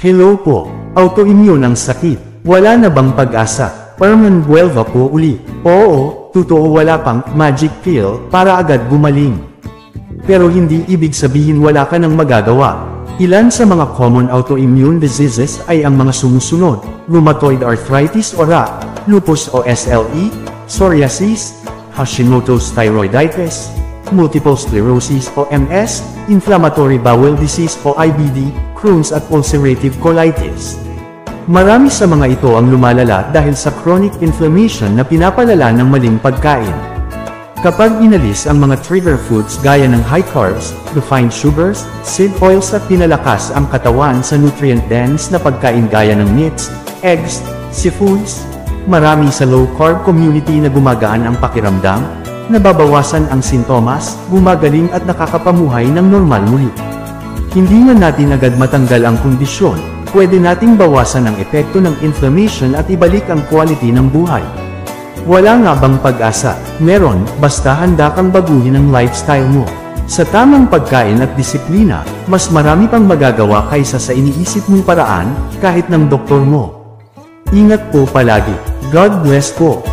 Hello po, autoimmune ang sakit. Wala na bang pag-asa? Permanuelva po uli. Oo, totoo wala pang magic pill para agad gumaling. Pero hindi ibig sabihin wala ka nang magagawa. Ilan sa mga common autoimmune diseases ay ang mga sumusunod: rheumatoid arthritis o RA, lupus o SLE, psoriasis, Hashimoto's thyroiditis, multiple sclerosis o MS, inflammatory bowel disease o IBD, Crohn's at ulcerative colitis. Marami sa mga ito ang lumalala dahil sa chronic inflammation na pinapalala ng maling pagkain. Kapag inalis ang mga trigger foods gaya ng high carbs, refined sugars, seed oils at pinalakas ang katawan sa nutrient-dense na pagkain gaya ng meats, eggs, seafoods, marami sa low-carb community na gumagaan ang pakiramdam, nababawasan ang sintomas, gumagaling at nakakapamuhay ng normal muli. Hindi na natin agad matanggal ang kondisyon, pwede nating bawasan ang epekto ng inflammation at ibalik ang quality ng buhay. Wala nga bang pag-asa? Meron, basta handa kang baguhin ang lifestyle mo. Sa tamang pagkain at disiplina, mas marami pang magagawa kaysa sa iniisip mong paraan, kahit ng doktor mo. Ingat po palagi. God bless po.